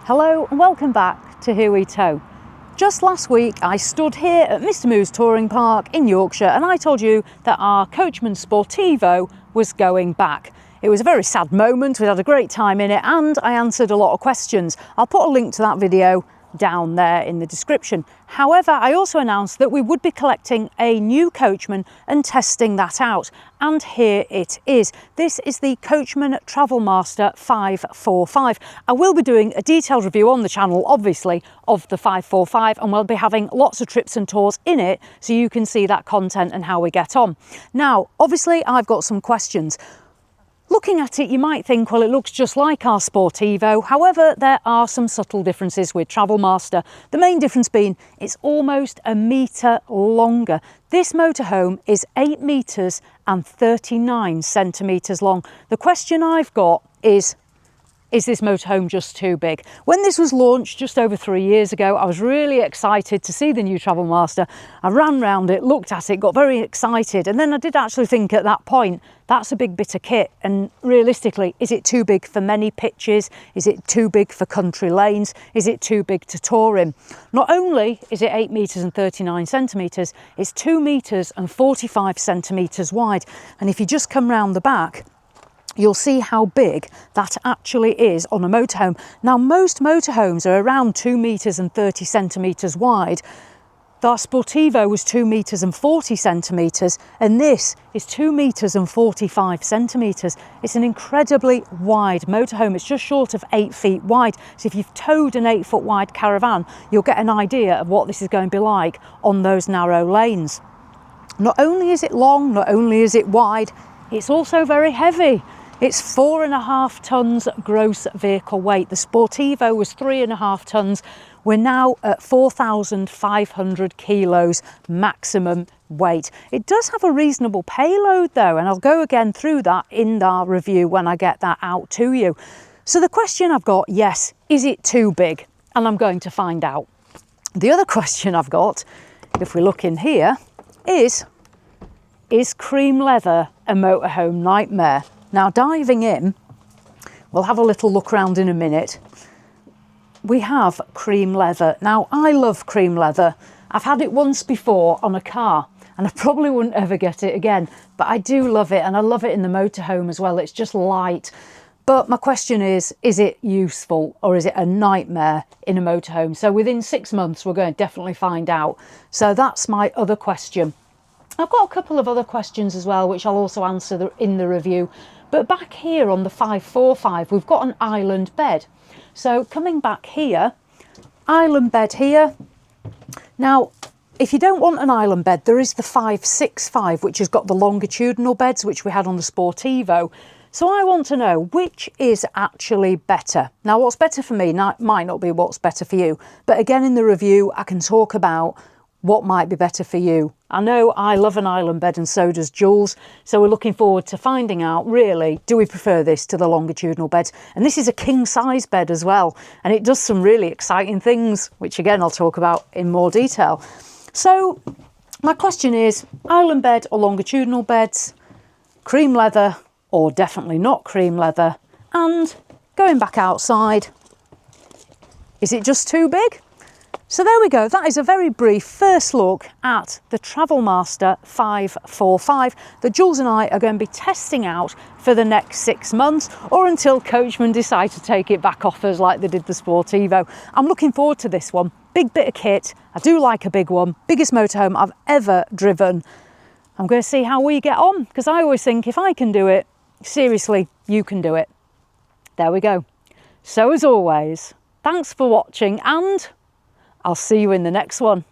Hello and welcome back to Here We Tow. Just last week I stood here at Mr Moo's Touring Park in Yorkshire and I told you that our Coachman Sportivo was going back. It was a very sad moment, we had a great time in it and I answered a lot of questions. I'll put a link to that video down there in the description. However, I also announced that we would be collecting a new Coachman and testing that out. And here it is. This is the Coachman Travel Master 545. I will be doing a detailed review on the channel, obviously, of the 545, and we'll be having lots of trips and tours in it so you can see that content and how we get on. Now, obviously, I've got some questions. Looking at it, you might think, well, it looks just like our Sportivo. However, there are some subtle differences with Travel Master. The main difference being it's almost a metre longer. This motorhome is 8 metres and 39 centimetres long. The question I've got is this motorhome just too big? When this was launched just over 3 years ago, I was really excited to see the new Travel Master. I ran round it, looked at it, got very excited, and then I did actually think at that point, that's a big bit of kit, and realistically, is it too big for many pitches? Is it too big for country lanes? Is it too big to tour in? Not only is it 8 metres and 39 centimetres, it's 2 metres and 45 centimetres wide, and if you just come round the back, you'll see how big that actually is on a motorhome. Now, most motorhomes are around 2 metres and 30 centimetres wide. Our Sportivo was 2 metres and 40 centimetres, and this is 2 metres and 45 centimetres. It's an incredibly wide motorhome. It's just short of 8 feet wide. So if you've towed an 8-foot wide caravan, you'll get an idea of what this is going to be like on those narrow lanes. Not only is it long, not only is it wide, it's also very heavy. It's 4.5 tonnes gross vehicle weight. The Sportivo was 3.5 tonnes. We're now at 4,500 kilos maximum weight. It does have a reasonable payload though, and I'll go again through that in our review when I get that out to you. So the question I've got, yes, is it too big? And I'm going to find out. The other question I've got, if we look in here, is cream leather a motorhome nightmare? Now, diving in, we'll have a little look around in a minute. We have cream leather. Now, I love cream leather. I've had it once before on a car and I probably wouldn't ever get it again, but I do love it, and I love it in the motorhome as well. It's just light. But my question is it useful or is it a nightmare in a motorhome? So within 6 months, we're going to definitely find out. So that's my other question. I've got a couple of other questions as well, which I'll also answer in the review. But back here on the 545, we've got an island bed. So coming back here, island bed here. Now, if you don't want an island bed, there is the 565, which has got the longitudinal beds, which we had on the Sportivo. So I want to know which is actually better. Now, what's better for me might not be what's better for you. But again, in the review, I can talk about what might be better for you. I know I love an island bed and so does Jules, so we're looking forward to finding out, really, do we prefer this to the longitudinal beds? And this is a king size bed as well, and it does some really exciting things, which again I'll talk about in more detail. So my question is, island bed or longitudinal beds, cream leather or definitely not cream leather, and going back outside, is it just too big? So there we go, that is a very brief first look at the Travel Master 545 that Jules and I are going to be testing out for the next 6 months, or until Coachman decide to take it back off us like they did the Sportivo. I'm looking forward to this one. Big bit of kit, I do like a big one, biggest motorhome I've ever driven. I'm going to see how we get on, because I always think if I can do it, seriously, you can do it. There we go. So as always, thanks for watching, and I'll see you in the next one.